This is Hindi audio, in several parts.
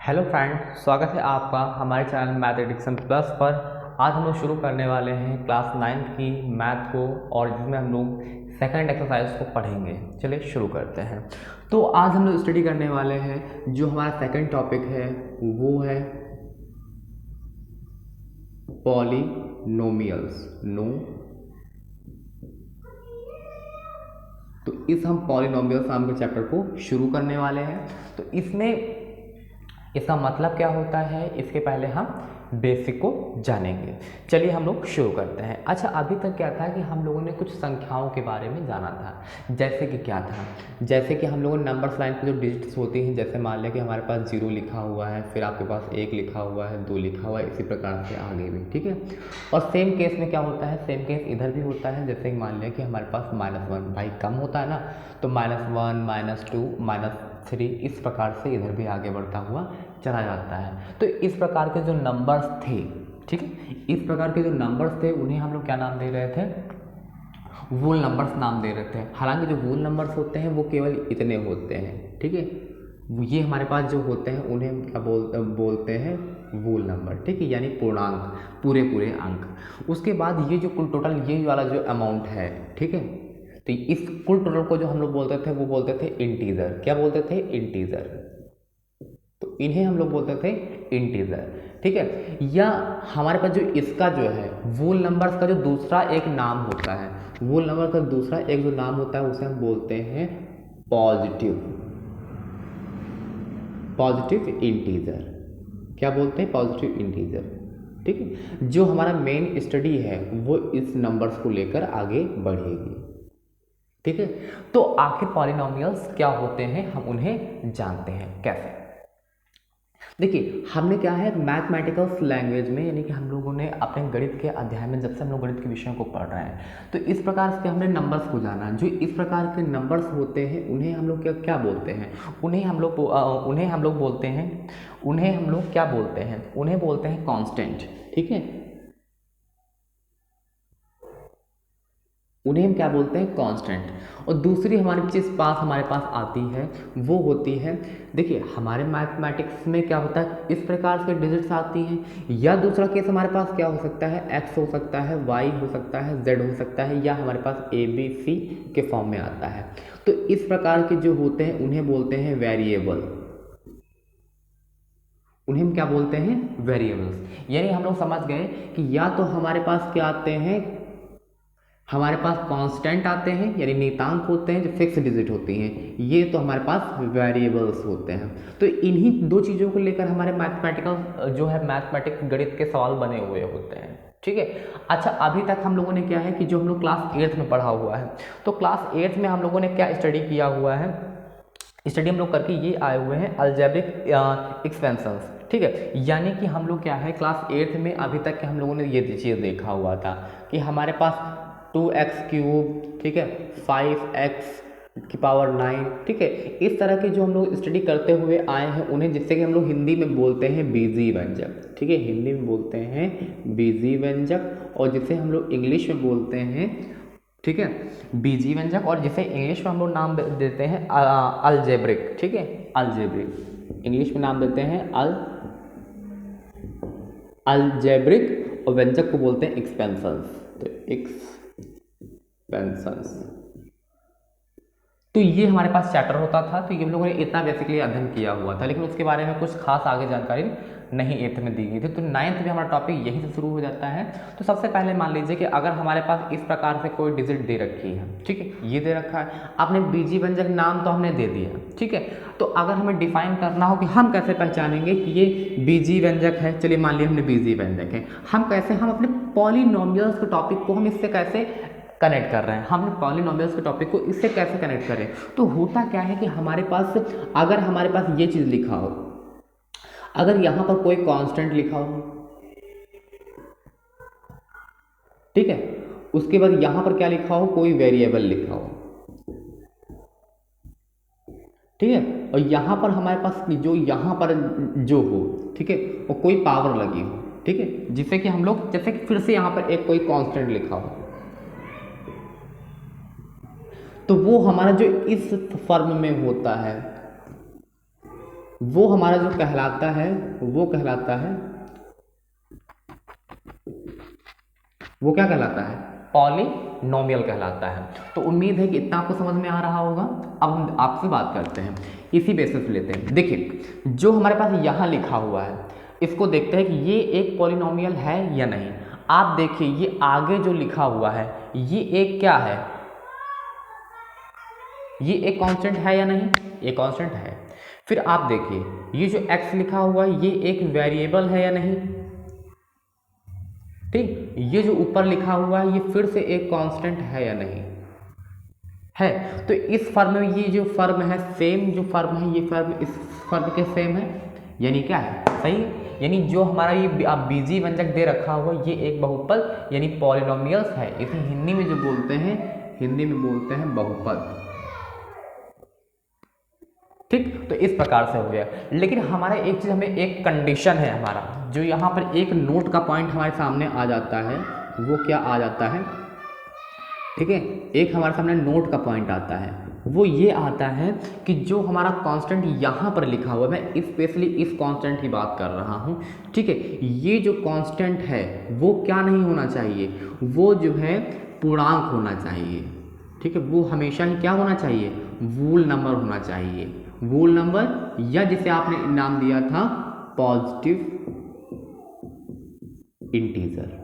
हेलो फ्रेंड, स्वागत है आपका हमारे चैनल मैथ एडिक्शन प्लस पर। आज हम लोग शुरू करने वाले हैं क्लास 9th की मैथ को, और जिसमें हम लोग सेकंड एक्सरसाइज को पढ़ेंगे। चलिए शुरू करते हैं। तो आज हम लोग स्टडी करने वाले हैं, जो हमारा सेकंड टॉपिक है वो है पॉलिनोमियल्स। तो इस हम पॉलिनोमियल्स नाम के चैप्टर को शुरू करने वाले हैं। तो इसमें इसका मतलब क्या होता है, इसके पहले हम बेसिक को जानेंगे। चलिए हम लोग शुरू करते हैं। अच्छा, अभी तक क्या था कि हम लोगों ने कुछ संख्याओं के बारे में जाना था। जैसे कि क्या था, जैसे कि हम लोगों ने नंबर्स लाइन पे जो डिजिट्स होती हैं, जैसे मान लिया कि हमारे पास 0 लिखा हुआ है, फिर आपके पास 1 लिखा हुआ है, 2 लिखा हुआ है, इसी प्रकार से आगे भी, ठीक है। और सेम केस में क्या होता है, सेम केस इधर भी होता है। जैसे कि मान लिया कि हमारे पास -1, भाई कम होता है ना, तो -1 -2 -3 इस प्रकार से इधर भी आगे बढ़ता हुआ चला जाता है। तो इस प्रकार के जो नंबर्स थे, ठीक है, इस प्रकार के जो नंबर्स थे उन्हें हम लोग क्या नाम दे रहे थे, वोल नंबर्स नाम दे रहे थे। हालांकि जो वोल नंबर्स होते हैं वो केवल इतने होते हैं, ठीक है। ये हमारे पास जो होते हैं उन्हें हम क्या बोलते हैं, वोल नंबर, ठीक है, यानी पूर्णांक, पूरे पूरे अंक। उसके बाद ये जो कुल टोटल ये वाला जो अमाउंट है, ठीक है, तो इस कुल टोटल को जो हम लोग बोलते थे वो बोलते थे इंटीजर। क्या बोलते थे, इंटीजर। तो इन्हें हम लोग बोलते थे इंटीजर, ठीक है। या हमारे पास जो इसका जो है वोल नंबर्स का जो दूसरा एक नाम होता है, वोल नंबर का दूसरा एक जो नाम होता है उसे हम बोलते हैं पॉजिटिव इंटीजर। क्या बोलते हैं, पॉजिटिव इंटीजर, ठीक है। जो हमारा मेन स्टडी है वो इस नंबर्स को लेकर आगे बढ़ेगी, ठीक है। तो आखिर पॉलिनोमियल्स क्या होते हैं, हम उन्हें जानते हैं कैसे। देखिए, हमने क्या है मैथमेटिकल लैंग्वेज में, यानी कि हम लोगों ने अपने गणित के अध्याय में, जब से हम लोग गणित के विषयों को पढ़ रहे हैं, तो इस प्रकार से हमने नंबर्स को जाना। जो इस प्रकार के नंबर्स होते हैं उन्हें हम लोग क्या क्या बोलते हैं, उन्हें हम लोग बोलते हैं, उन्हें बोलते हैं कांस्टेंट, ठीक है। उन्हें हम क्या बोलते हैं, कांस्टेंट। और दूसरी हमारी चीज़ हमारे पास आती है वो होती है, देखिए हमारे मैथमेटिक्स में क्या होता है, इस प्रकार से डिजिट्स आती हैं। या दूसरा केस हमारे पास क्या हो सकता है, एक्स हो सकता है, वाई हो सकता है, जेड हो सकता है, या हमारे पास ए बी सी के फॉर्म में आता है। तो इस प्रकार के जो होते हैं उन्हें बोलते हैं वेरिएबल। उन्हें हम क्या बोलते हैं, वेरिएबल्स। यानी हम लोग समझ गए कि या तो हमारे पास क्या आते हैं, हमारे पास कांस्टेंट आते हैं, यानी नियतांक होते हैं जो फिक्स डिजिट होती हैं, ये तो हमारे पास वेरिएबल्स होते हैं। तो इन्हीं दो चीज़ों को लेकर हमारे मैथमेटिकल जो है मैथमेटिक्स गणित के सवाल बने हुए होते हैं, ठीक है। अच्छा, अभी तक हम लोगों ने क्या है कि जो हम लोग क्लास 8th में पढ़ा हुआ है, तो क्लास 8th में हम लोगों ने क्या स्टडी किया हुआ है, स्टडी हम लोग करके ये आए हुए हैं अलजेब्रिक एक्सपेंशंस, ठीक है। यानी कि हम लोग क्या है क्लास 8th में अभी तक के हम लोगों ने ये चीज़ देखा हुआ था कि हमारे पास 2x³, ठीक है, 5x⁹, ठीक है। इस तरह के जो हम लोग स्टडी करते हुए आए हैं उन्हें, जिससे कि हम लोग हिंदी में बोलते हैं बीजी व्यंजक, ठीक है, हिंदी में बोलते हैं बीजी व्यंजक, और जिसे हम लोग इंग्लिश में बोलते हैं, ठीक है, बीजी व्यंजक, और जिसे इंग्लिश में हम लोग नाम देते हैं अलजेब्रिक, ठीक है, अलजेब्रिक, इंग्लिश में नाम देते हैं अलजेब्रिक, और व्यंजक को बोलते हैं एक्सपेंशंस। तो एक्सपेंशंस, तो ये हमारे पास चैप्टर होता था। तो ये हम लोगों ने इतना बेसिकली अध्ययन किया हुआ था, लेकिन उसके बारे में कुछ खास आगे जानकारी नहीं 8th में दी गई थी। तो 9th में हमारा टॉपिक यहीं से शुरू हो जाता है। तो सबसे पहले मान लीजिए कि अगर हमारे पास इस प्रकार से कोई डिजिट दे रखी है, ठीक है, ये दे रखा है, आपने बीजी व्यंजक नाम तो हमने दे दिया, ठीक है। तो अगर हमें डिफाइन करना हो कि हम कैसे पहचानेंगे कि ये बीजी व्यंजक है, चलिए मान लिया हमने बीजी व्यंजक है, हम अपने पॉलिनोमियल्स के टॉपिक को हम इससे कैसे कनेक्ट कर रहे हैं, हम पॉलिनोमियल्स के टॉपिक को इससे कैसे कनेक्ट करें। तो होता क्या है कि हमारे पास, अगर हमारे पास ये चीज़ लिखा हो, अगर यहाँ पर कोई कांस्टेंट लिखा हो, ठीक है, उसके बाद यहाँ पर क्या लिखा हो, कोई वेरिएबल लिखा हो, ठीक है, और यहाँ पर हमारे पास जो यहाँ पर जो हो, ठीक है, और कोई पावर लगी हो, ठीक है, जिससे कि हम लोग, जैसे कि फिर से यहाँ पर एक कोई कांस्टेंट लिखा हो, तो वो हमारा जो इस फॉर्म में होता है, वो हमारा जो कहलाता है वो कहलाता है, वो क्या कहलाता है, पॉलिनोमियल कहलाता है। तो उम्मीद है कि इतना आपको समझ में आ रहा होगा। अब हम आपसे बात करते हैं, इसी बेसिस पे लेते हैं। देखिए जो हमारे पास यहाँ लिखा हुआ है इसको देखते हैं कि ये एक पॉलिनोमियल है या नहीं। आप देखिए ये आगे जो लिखा हुआ है ये एक क्या है, ये एक कांस्टेंट है या नहीं, ये कांस्टेंट है। फिर आप देखिए ये जो x लिखा हुआ है ये एक वेरिएबल है या नहीं, ठीक। ये जो ऊपर लिखा हुआ है ये फिर से एक कांस्टेंट है या नहीं है। तो इस फर्म में ये जो फर्म है सेम, जो फर्म है ये फर्म इस फर्म के सेम है, यानी क्या है, सही है। यानी जो हमारा ये आप बीजी व्यंजक दे रखा हुआ ये एक बहुपद यानी पॉलिनोमियल्स है। इसे हिंदी में जो बोलते हैं, हिंदी में बोलते हैं बहुपद, ठीक। तो इस प्रकार से हो गया। लेकिन हमारा एक चीज़, हमें एक कंडीशन है हमारा, जो यहाँ पर एक नोट का पॉइंट हमारे सामने आ जाता है, वो क्या आ जाता है, ठीक है। एक हमारे सामने नोट का पॉइंट आता है, वो ये आता है कि जो हमारा कांस्टेंट यहाँ पर लिखा हुआ है, मैं स्पेशली इस कांस्टेंट की बात कर रहा हूँ, ठीक है। ये जो कांस्टेंट है वो क्या नहीं होना चाहिए, वो जो है पूर्णांक होना चाहिए, ठीक है। वो हमेशा ही क्या होना चाहिए, वूल नंबर होना चाहिए, वूल नंबर, या जिसे आपने नाम दिया था पॉजिटिव इंटीजर,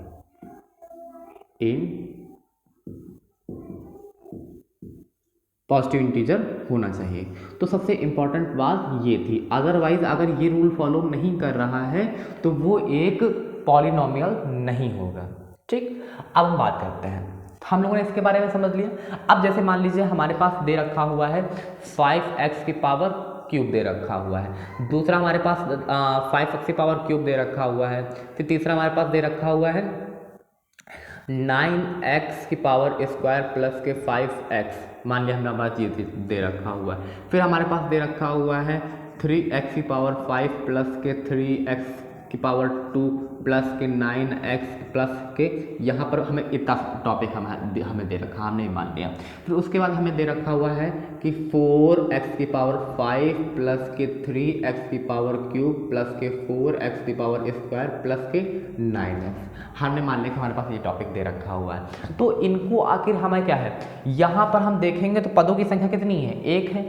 पॉजिटिव इंटीजर होना चाहिए। तो सबसे इंपॉर्टेंट बात ये थी। अदरवाइज अगर ये रूल फॉलो नहीं कर रहा है तो वो एक पॉलिनोमियल नहीं होगा, ठीक। अब हम बात करते हैं, हम लोगों ने इसके बारे में समझ लिया। अब जैसे मान लीजिए हमारे पास दे रखा हुआ है 5x की पावर क्यूब दे रखा हुआ है, दूसरा हमारे पास 5x की पावर क्यूब दे रखा हुआ है, फिर तीसरा हमारे पास दे रखा हुआ है 9x की पावर स्क्वायर प्लस के 5x, मान लिया हमारे पास ये दे रखा हुआ है। फिर हमारे पास दे रखा हुआ है 3x की पावर 5 प्लस के 3x की पावर 2 प्लस के 9x प्लस के, यहाँ पर हमें इतना टॉपिक हमें दे रखा, हमने मान लिया। फिर उसके बाद हमें दे रखा हुआ है कि 4x की पावर 5 प्लस के 3x की पावर क्यूब प्लस के 4x की पावर स्क्वायर प्लस के 9x, हमने मान लिया कि हमारे पास ये टॉपिक दे रखा हुआ है। तो इनको आखिर हमें क्या है, यहाँ पर हम देखेंगे तो पदों की संख्या कितनी है, एक है,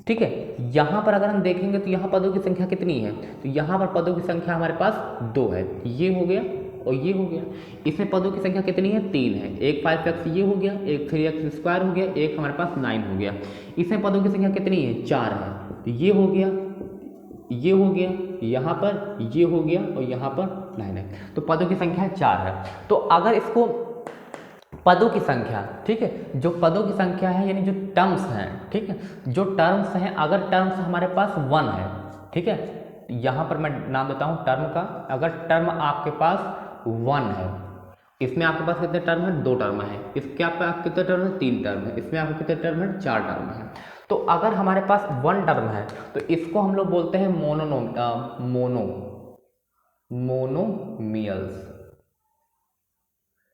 ठीक है। यहाँ पर अगर हम देखेंगे तो यहाँ पदों की संख्या कितनी है, तो यहाँ पर पदों की संख्या हमारे पास 2 है, ये हो गया और ये हो गया। इसमें पदों की संख्या कितनी है, 3 है, एक 5x ये हो गया, एक 3x स्क्वायर हो गया, एक हमारे पास 9 हो गया। इसमें पदों की संख्या कितनी है, 4 है, तो ये हो गया, ये हो गया, यहाँ पर ये हो गया और यहाँ पर 9 है। तो पदों की संख्या 4 है। तो अगर इसको पदों की संख्या, ठीक है, जो पदों की संख्या है यानी जो टर्म्स हैं, ठीक है, जो टर्म्स हैं, अगर टर्म्स हमारे पास 1 है, ठीक है, यहाँ पर मैं नाम देता हूँ टर्म का, अगर टर्म आपके पास 1 है, इसमें आपके पास कितने टर्म है, 2 टर्म है, इसके आप कितने टर्म है, 3 टर्म है, इसमें आपके कितने टर्म है, 4 टर्म है। तो अगर हमारे पास 1 टर्म है तो इसको हम लोग बोलते हैं मोनोमियल्स,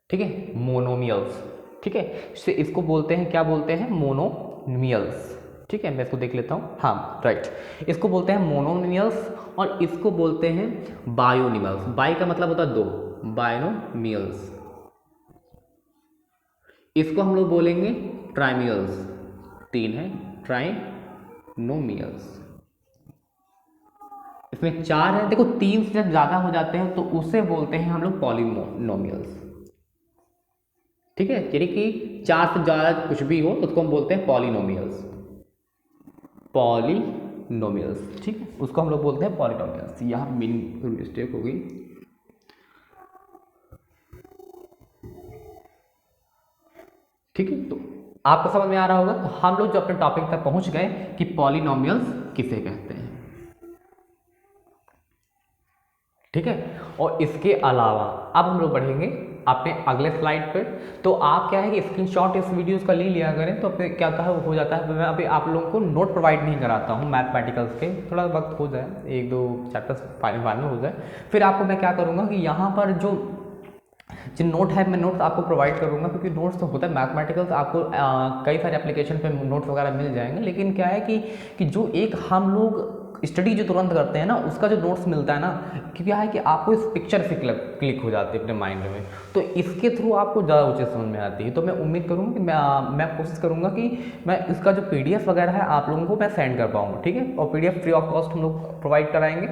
ठीक है, मोनोमियल्स, ठीक है। इसको बोलते हैं, क्या बोलते हैं, मोनोमियल्स, ठीक है। मैं इसको देख लेता हूँ, हाँ राइट, इसको बोलते हैं मोनोमियल्स और इसको बोलते हैं बायोनिमल्स। बाई का मतलब होता है 2, बायोनिमल्स। इसको हम लोग बोलेंगे ट्राइमियल्स, 3 है, ट्राइनोमियल्स। इसमें 4 है, देखो 3 से जब ज्यादा हो जाते हैं तो उसे बोलते हैं हम लोग पॉलिनोमियल्स, ठीक है। यानी कि 4 से ज़्यादा कुछ भी हो तो उसको हम बोलते हैं पॉलिनोमियल्स, पॉलिनोमियल्स, ठीक है, उसको हम लोग बोलते हैं पॉलिनोमियल्स। यहाँ मिस्टेक हो गई, ठीक है। तो आपको समझ में आ रहा होगा। तो हम लोग जो अपने टॉपिक तक पहुंच गए कि पॉलिनोमियल्स किसे कहते हैं, ठीक है। और इसके अलावा अब हम लोग बढ़ेंगे अपने अगले स्लाइड पर। तो आप क्या है कि स्क्रीनशॉट इस वीडियोस का ले लिया करें, तो अपने क्या होता है वो हो जाता है। मैं अभी आप लोगों को नोट प्रोवाइड नहीं कराता हूँ मैथमेटिकल्स के, थोड़ा वक्त हो जाए, 1-2 चैप्टर्स फाइनल हो जाए, फिर आपको मैं क्या करूँगा कि यहाँ पर जो नोट है, मैं नोट्स आपको प्रोवाइड करूँगा, क्योंकि नोट्स तो होता है मैथमेटिकल्स, आपको कई सारे एप्लीकेशन पे नोट्स वगैरह मिल जाएंगे। लेकिन क्या है कि जो एक हम लोग स्टडी जो तुरंत करते हैं ना, उसका जो नोट्स मिलता है ना, कि क्या है कि आपको इस पिक्चर से क्लिक हो जाती है अपने माइंड में, तो इसके थ्रू आपको ज़्यादा उचित समझ में आती है। तो मैं उम्मीद करूँगा कि मैं कोशिश करूँगा कि मैं इसका जो PDF वगैरह है आप लोगों को मैं सेंड कर पाऊँगा, ठीक है, और PDF फ्री ऑफ कॉस्ट हम लोग प्रोवाइड कराएंगे।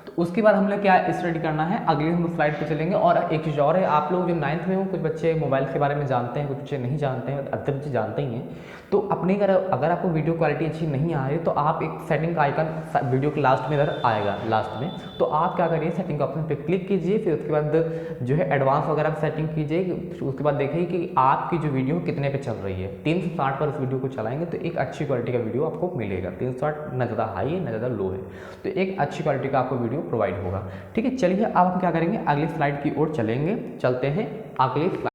तो उसके बाद हमने क्या स्टडी करना है, अगले हम स्लाइड पे चलेंगे। और एक चीज़ और है, आप लोग जो 9th में हो, कुछ बच्चे मोबाइल के बारे में जानते हैं, कुछ बच्चे नहीं जानते हैं, अधिकतर बच्चे जानते ही हैं। तो अपने अगर आपको वीडियो क्वालिटी अच्छी नहीं आ रही, तो आप एक सेटिंग का आइकन वीडियो के लास्ट में इधर आएगा, लास्ट में, तो आप क्या करिए, सेटिंग का ऑप्शन पे क्लिक कीजिए, फिर उसके बाद जो है एडवांस वगैरह सेटिंग कीजिए। उसके बाद देखिए कि आपकी जो वीडियो कितने पे चल रही है। 360 पर इस वीडियो को चलाएंगे तो एक अच्छी क्वालिटी का वीडियो आपको मिलेगा। 360 ना ज़्यादा हाई है ना ज़्यादा लो है, तो एक अच्छी क्वालिटी का आपको वीडियो प्रोवाइड होगा, ठीक है। चलिए अब हम क्या करेंगे, अगली स्लाइड की ओर चलते हैं अगली स्लाइड।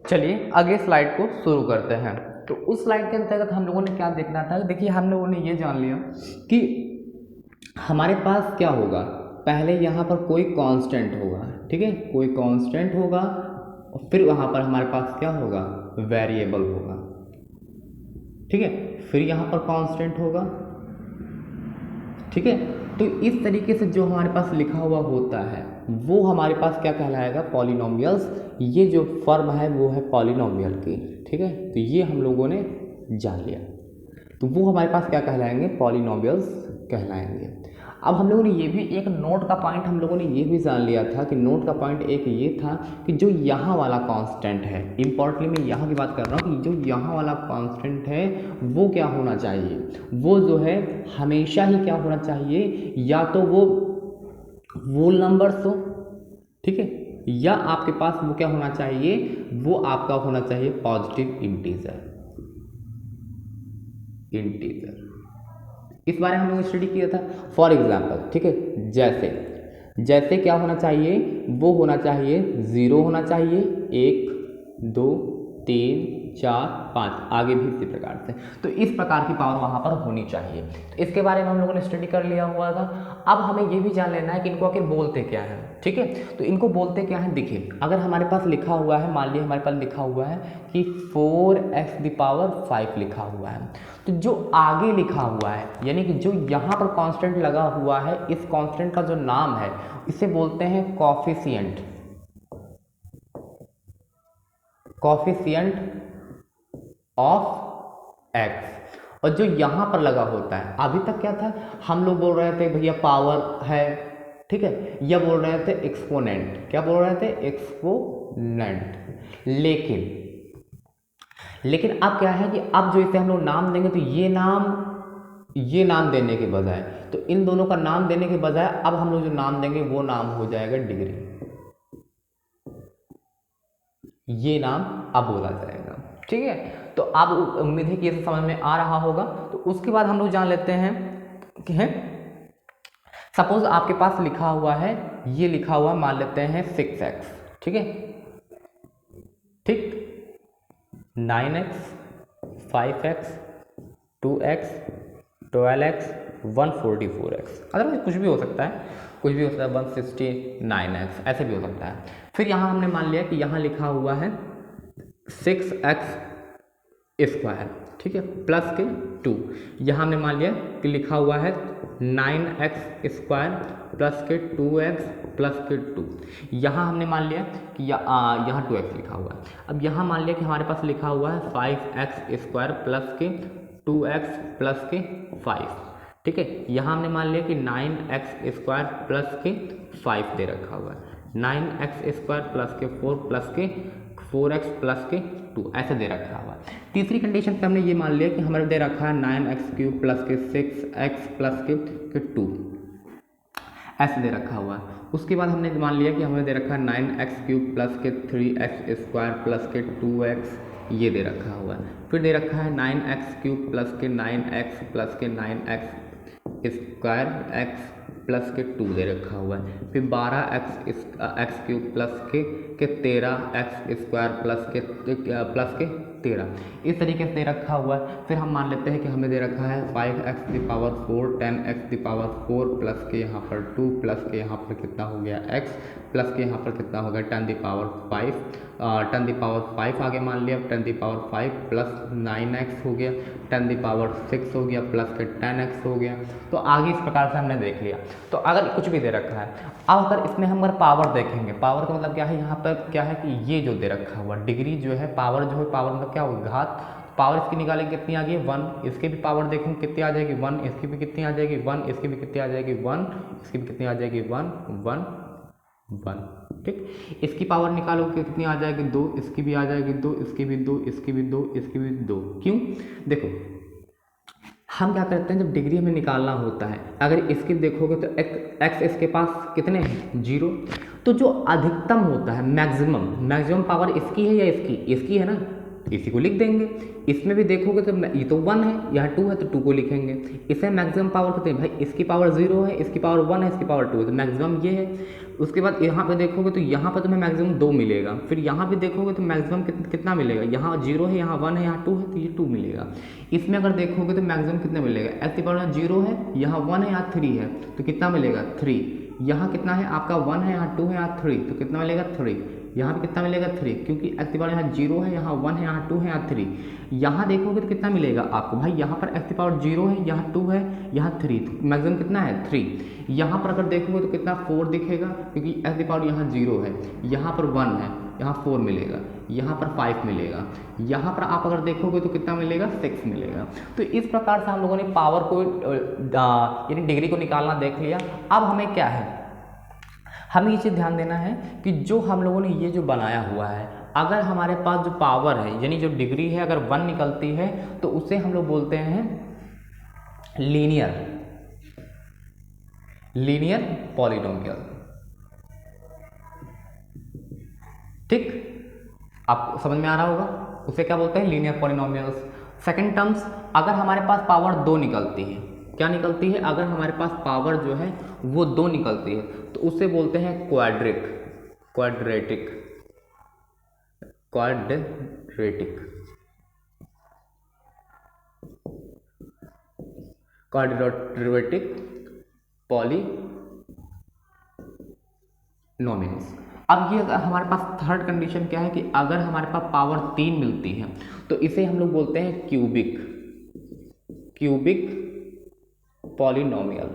चलिए अगली स्लाइड को शुरू करते हैं। तो उस स्लाइड के अंतर्गत हम लोगों ने क्या देखना था, देखिए हम लोगों ने ये जान लिया कि हमारे पास क्या होगा, पहले यहाँ पर कोई कांस्टेंट होगा, ठीक है, कोई कांस्टेंट होगा, और फिर वहाँ पर हमारे पास क्या होगा, वेरिएबल होगा, ठीक है, फिर यहाँ पर कांस्टेंट होगा, ठीक है। तो इस तरीके से जो हमारे पास लिखा हुआ होता है वो हमारे पास क्या कहलाएगा, पॉलिनोमियल्स। ये जो फॉर्म है वो है पॉलिनोमियल की, ठीक है। तो ये हम लोगों ने जान लिया, तो वो हमारे पास क्या कहलाएंगे, पॉलिनोमियल्स कहलाएंगे। अब हम लोगों ने ये भी एक नोट का पॉइंट हम लोगों ने ये भी जान लिया था कि नोट का पॉइंट एक ये था कि जो यहाँ वाला कांस्टेंट है, इम्पोर्टेंटली मैं यहाँ की बात कर रहा हूँ कि जो यहाँ वाला कांस्टेंट है वो क्या होना चाहिए, वो जो है हमेशा ही क्या होना चाहिए, या तो वो होल नंबर्स हो, ठीक है, या आपके पास वो क्या होना चाहिए, वो आपका होना चाहिए पॉजिटिव इंटीजर। इस बारे में हम लोग स्टडी किया था। फॉर एग्जाम्पल, ठीक है, जैसे क्या होना चाहिए, वो होना चाहिए 0 होना चाहिए, 1 2 3 4 5, आगे भी इसी प्रकार से। तो इस प्रकार की पावर वहाँ पर होनी चाहिए। तो इसके बारे में हम लोगों ने स्टडी कर लिया हुआ था। अब हमें ये भी जान लेना है कि इनको आखिर बोलते क्या है, ठीक है। तो इनको बोलते क्या है, देखिए अगर हमारे पास लिखा हुआ है, मान लीजिए हमारे पास लिखा हुआ है कि 4x⁵ लिखा हुआ है, तो जो आगे लिखा हुआ है, यानी कि जो यहाँ पर कांस्टेंट लगा हुआ है, इस कांस्टेंट का जो नाम है इसे बोलते हैं कॉफिशिएंट ऑफ एक्स। और जो यहाँ पर लगा होता है, अभी तक क्या था, हम लोग बोल रहे थे भैया पावर है, ठीक है, या बोल रहे थे एक्सपोनेंट, क्या बोल रहे थे, एक्सपोनेंट। लेकिन अब क्या है कि अब जो इसे हम लोग नाम देंगे, तो ये नाम देने के बजाय, तो इन दोनों का नाम देने के बजाय अब हम लोग जो नाम देंगे वो नाम हो जाएगा डिग्री। ये नाम अब बोला जाएगा, ठीक है। तो अब उम्मीद है कि ये समझ में आ रहा होगा। तो उसके बाद हम लोग जान लेते हैं कि है, सपोज आपके पास लिखा हुआ है, ये लिखा हुआ मान लेते हैं 6x, ठीक है, ठीक, 9x 5x 2x 12x 144x, otherwise कुछ भी हो सकता है, 169x, ऐसे भी हो सकता है। फिर यहाँ हमने मान लिया कि यहाँ लिखा हुआ है 6x², ठीक है, प्लस के 2। यहाँ हमने मान लिया कि लिखा हुआ है 9x² प्लस के 2x प्लस के 2। यहाँ हमने मान लिया कि यहाँ 2x लिखा हुआ है। अब यहाँ मान लिया कि हमारे पास लिखा हुआ है 5x² प्लस के 2x प्लस के 5, ठीक है। यहाँ हमने मान लिया कि 9x² प्लस के 5 दे रखा हुआ है, 9x² प्लस के 4 प्लस के 4x प्लस के 2, ऐसे दे रखा हुआ है। तीसरी कंडीशन पे हमने ये मान लिया कि हमारे दे रखा है 9x³ प्लस के 6x प्लस के 2, ऐसे दे रखा हुआ है। उसके बाद हमने मान लिया कि हमें दे रखा है 9x³ प्लस के 3x² प्लस के 2x, ये दे रखा हुआ है। फिर दे रखा है 9x³ प्लस के 9x प्लस के 9x² x प्लस के 2 दे रखा हुआ है। फिर 12x³ प्लस के 13x² प्लस के 13 इस तरीके से दे रखा हुआ है। फिर हम मान लेते हैं कि हमें दे रखा है 5x⁴, 10x⁴ प्लस के यहाँ पर 2 प्लस के यहाँ पर कितना हो गया x प्लस के यहाँ पर कितना हो गया 10⁵ आगे मान लिया 10⁵ प्लस 9x हो गया 10⁶ हो गया प्लस के 10x हो गया। तो आगे इस प्रकार से हमने देख लिया। तो अगर कुछ भी दे रखा है, अब अगर इसमें हम अगर पावर देखेंगे, पावर का मतलब क्या है, यहाँ पर क्या है कि ये जो दे रखा हुआ डिग्री जो है, पावर जो है, पावर मतलब क्या होगा घात, पावर इसकी निकालेंगे कितनी आ गई 1, इसकी भी पावर देखेंगे कितनी आ जाएगी 1, इसकी भी कितनी आ जाएगी 1, इसकी भी कितनी आ जाएगी 1, इसकी भी कितनी आ जाएगी 1 1 1। ठीक, इसकी पावर निकालोगे कितनी आ जाएगी 2, इसकी भी आ जाएगी 2, इसकी भी 2, इसकी भी 2, इसकी भी 2। क्यों? देखो हम क्या करते हैं, जब डिग्री हमें निकालना होता है, अगर इसकी देखोगे तो x इसके पास कितने हैं 0, तो जो अधिकतम होता है मैक्सिमम पावर इसकी है या इसकी है ना, इसी को लिख देंगे। इसमें भी देखोगे तो ये तो 1 है, यहाँ 2 है तो 2 को लिखेंगे। इसे मैक्सिमम पावर कहते हैं, भाई इसकी पावर 0 है, इसकी पावर 1 है, इसकी पावर 2 है, तो मैक्सिमम ये है। उसके बाद यहाँ पे देखोगे तो यहाँ पर तुम्हें मैक्सिमम 2 मिलेगा। फिर यहाँ पे देखोगे तो मैक्सिमम कितना मिलेगा, यहाँ 0 है, यहाँ 1 है, यहाँ 2 है, तो ये 2 मिलेगा। इसमें अगर देखोगे तो मैक्सिमम कितना मिलेगा, x की पावर 0 है, यहाँ 1 है, यहाँ 3 है, तो कितना मिलेगा 3। यहाँ कितना है आपका 1 है, यहाँ 2 है, यहाँ 3, तो कितना मिलेगा 3। यहाँ पे कितना मिलेगा 3, क्योंकि x की पावर यहाँ 0 है, यहाँ 1 है, यहाँ 2 है, यहाँ 3। यहाँ देखोगे तो कितना मिलेगा आपको, भाई यहाँ पर x की पावर 0 है, यहाँ 2 है, यहाँ 3, तो मैक्सिमम कितना है 3। यहाँ पर अगर देखोगे तो कितना 4 दिखेगा, क्योंकि x की पावर यहाँ 0 है, यहाँ पर 1 है, यहाँ 4 मिलेगा, यहाँ पर 5 मिलेगा, यहाँ पर आप अगर देखोगे तो कितना मिलेगा 6 मिलेगा। तो इस प्रकार से हम लोगों ने पावर को यानी डिग्री को निकालना देख लिया। अब हमें क्या है, हमें ये चीज़ ध्यान देना है कि जो हम लोगों ने ये जो बनाया हुआ है, अगर हमारे पास जो पावर है यानी जो डिग्री है अगर 1 निकलती है तो उसे हम लोग बोलते हैं लीनियर पॉलिनोमियल। ठीक, आपको समझ में आ रहा होगा, उसे क्या बोलते हैं लीनियर पॉलिनोमियल्स। सेकंड टर्म्स, अगर हमारे पास पावर 2 निकलती है, क्या निकलती है, अगर हमारे पास पावर जो है वो 2 निकलती है तो उसे बोलते हैं क्वाड्रेटिक पॉलिनोमियल्स। अब ये अगर हमारे पास थर्ड कंडीशन क्या है कि अगर हमारे पास पावर 3 मिलती है तो इसे हम लोग बोलते हैं क्यूबिक पॉलिनोमियल।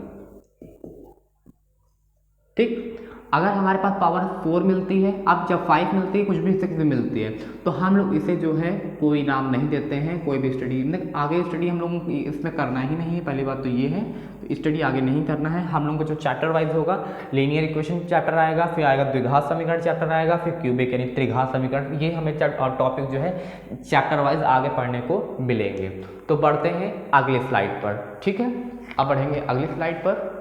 ठीक, अगर हमारे पास पावर 4 मिलती है, अब जब 5 मिलती है, कुछ भी 6 भी मिलती है, तो हम लोग इसे जो है कोई नाम नहीं देते हैं, कोई भी स्टडी आगे स्टडी हम लोगों को इसमें करना ही नहीं है। पहली बात तो ये है, तो स्टडी आगे नहीं करना है। हम लोगों को जो चैप्टर वाइज होगा, लीनियर इक्वेशन चैप्टर आएगा, फिर आएगा द्विघात समीकरण चैप्टर आएगा, फिर क्यूबिक यानी त्रिघात समीकरण, ये हमें टॉपिक जो है चैप्टर वाइज आगे पढ़ने को मिलेंगे। तो बढ़ते हैं अगले स्लाइड पर। ठीक है, अब बढ़ेंगे अगली स्लाइड पर।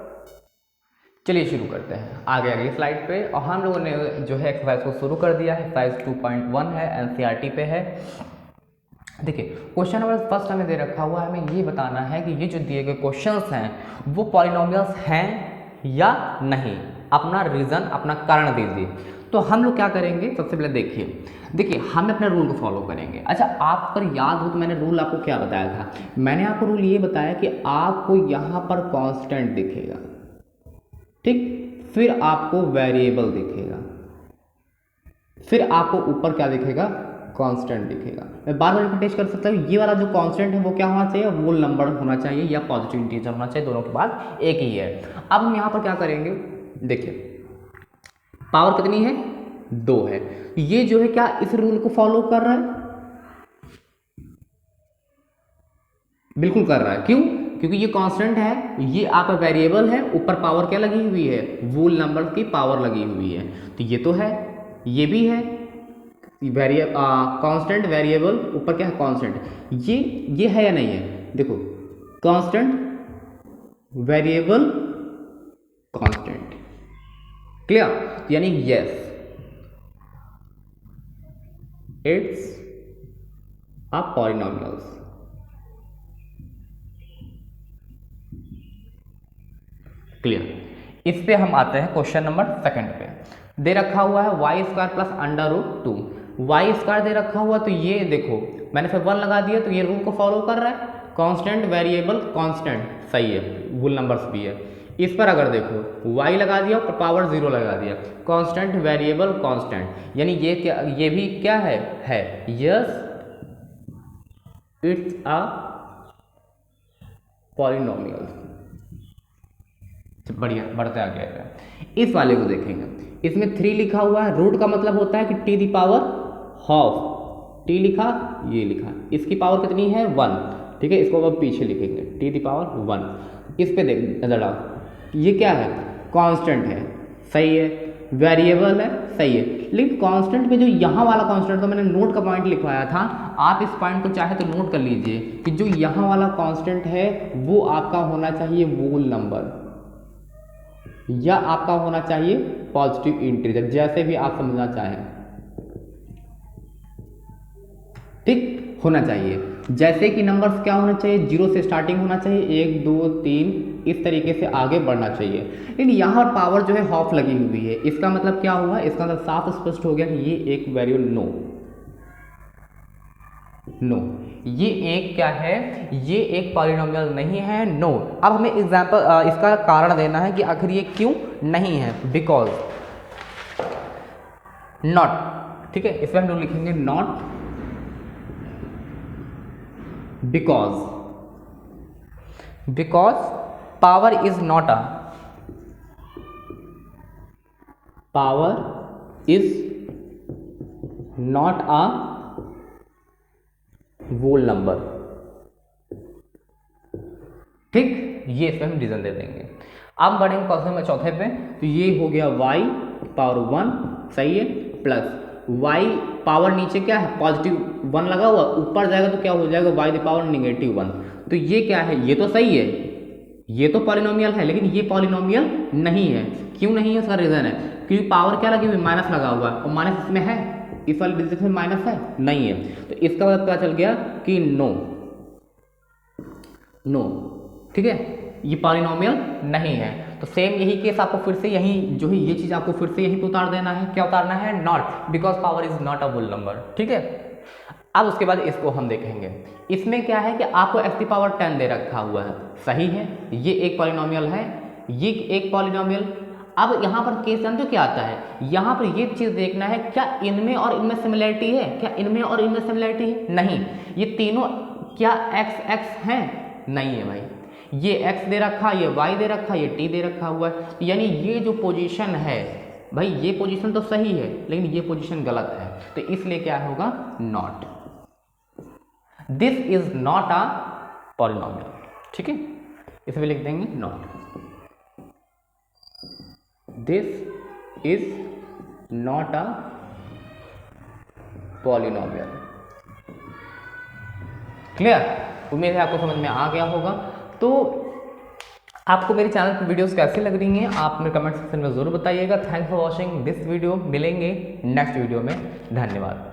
चलिए शुरू करते हैं आगे अगली स्लाइड पे। और हम लोगों ने जो है एक्सरसाइज को शुरू कर दिया है। एक्सरसाइज 2.1 है, एनसीईआरटी पे है। देखिए क्वेश्चन नंबर फर्स्ट हमें दे रखा हुआ है, हमें ये बताना है कि ये जो दिए गए क्वेश्चंस हैं वो पॉलिनोमियल्स हैं या नहीं। अपना रीज़न, अपना कारण दीजिए। तो हम लोग क्या करेंगे, सबसे पहले देखिए हम अपने रूल को फॉलो करेंगे। अच्छा, आप पर याद हो तो मैंने रूल आपको क्या बताया था, मैंने आपको रूल ये बताया कि आपको यहाँ पर कॉन्स्टेंट दिखेगा, ठीक, फिर आपको वेरिएबल दिखेगा, फिर आपको ऊपर क्या दिखेगा, कांस्टेंट दिखेगा। मैं बार बार रिपीट कर सकता हूँ, ये वाला जो कांस्टेंट है वो क्या होना चाहिए, होल नंबर होना चाहिए या पॉजिटिव इंटीजर होना चाहिए, दोनों के बाद एक ही है। अब हम यहाँ पर क्या करेंगे, देखिए पावर कितनी है, 2 है। ये जो है क्या इस रूल को फॉलो कर रहा है, बिल्कुल कर रहा है। क्यों, क्योंकि ये कांस्टेंट है, ये आपका वेरिएबल है, ऊपर पावर क्या लगी हुई है, वोल नंबर की पावर लगी हुई है। तो ये तो है, ये भी है कांस्टेंट वेरिएबल, ऊपर क्या है कांस्टेंट, ये है या नहीं है, देखो कांस्टेंट वेरिएबल कांस्टेंट, क्लियर, यानी yes it's a polynomials. Clear. इस पे हम आते हैं क्वेश्चन नंबर सेकंड पे। दे रखा हुआ है y² plus under root 2, y² दे रखा हुआ, तो ये देखो मैंने फिर 1 लगा दिया तो ये रूल को फॉलो कर रहा है, कांस्टेंट वेरिएबल कांस्टेंट, सही है, वोल नंबर्स भी है। इस पर अगर देखो y लगा दिया और पावर 0 लगा दिया, कांस्टेंट वेरिएबल कांस्टेंट, यानी ये क्या, ये भी क्या है यस इट्स अ पॉलिनोमियल। बढ़िया, बढ़ते आगे आएगा। इस वाले को देखेंगे, इसमें 3 लिखा हुआ है, रूट का मतलब होता है कि T the power half, T लिखा, ये लिखा, इसकी पावर कितनी है 1, ठीक है, इसको अब पीछे लिखेंगे टी दी पावर 1। इस पे देख नजर डाल, ये क्या है, कांस्टेंट है, सही है, वेरिएबल है, सही है, लेकिन कांस्टेंट पे जो यहाँ वाला कांस्टेंट, तो मैंने नोट का पॉइंट लिखवाया था, आप इस पॉइंट को चाहे तो नोट कर लीजिए कि जो यहाँ वाला कांस्टेंट है वो आपका होना चाहिए वोल नंबर, या आपका होना चाहिए पॉजिटिव इंटीजर, जैसे भी आप समझना चाहें, ठीक होना चाहिए। जैसे कि नंबर्स क्या होना चाहिए, 0 से स्टार्टिंग होना चाहिए, 1 2 3 इस तरीके से आगे बढ़ना चाहिए, लेकिन यहाँ पावर जो है हाफ लगी हुई है, इसका मतलब क्या हुआ, इसका मतलब साफ स्पष्ट हो गया कि ये एक वेरिएबल नो, ये एक क्या है, ये एक पॉलिनोमियल नहीं है, नो। अब हमें एग्जांपल इसका कारण देना है कि आखिर ये क्यों नहीं है, बिकॉज नॉट, ठीक है, इसमें हम लोग लिखेंगे not because power is not a whole number, ठीक, ये इसमें हम रीजन दे देंगे। अब बढ़ेंगे क्वेश्चन में चौथे पे, तो ये हो गया y पावर 1, सही है, प्लस y पावर नीचे क्या है पॉजिटिव 1 लगा हुआ, ऊपर जाएगा तो क्या हो जाएगा y द पावर -1, तो ये क्या है, ये तो सही है, ये तो पॉलिनोमियल है, लेकिन ये पॉलिनोमियल नहीं है। क्यों नहीं है, उसका रीजन है क्योंकि पावर क्या लगी हुई, माइनस लगा हुआ है, और माइनस इसमें है, इस वाले डिजिट में माइनस है, नहीं है, तो इसका मतलब पता चल गया कि नो, ठीक है, ये पॉलिनोमियल नहीं है। तो सेम यही केस आपको फिर से यही जो है ये चीज आपको फिर से यहीं पे उतार देना है, क्या उतारना है, not, because power is not a whole number, ठीक है। अब उसके बाद इसको हम देखेंगे, इसमें क्या है कि आपको x की पावर 10 दे रखा हुआ है, सही है, ये एक पॉलिनोमियल है, ये एक पॉलिनोमियल। अब यहाँ पर केस जानते हो क्या आता है, यहाँ पर ये चीज देखना है क्या इनमें और इनमें सिमिलरिटी है, क्या इनमें और इनमें सिमिलरिटी है, नहीं, ये तीनों क्या x हैं, नहीं है भाई, ये x दे रखा, ये y दे रखा, ये t दे रखा हुआ है, यानी ये जो पोजीशन है भाई, ये पोजीशन तो सही है लेकिन ये पोजीशन गलत है, तो इसलिए क्या होगा, not, this is not a polynomial, ठीक है, इसमें लिख देंगे not, this is not a polynomial. Clear, उम्मीद है आपको समझ में आ गया होगा। तो आपको मेरे चैनल पर वीडियोस कैसी लग रही हैं आप मेरे कमेंट सेक्शन में जरूर बताइएगा। Thanks for watching this video, मिलेंगे नेक्स्ट वीडियो में, धन्यवाद।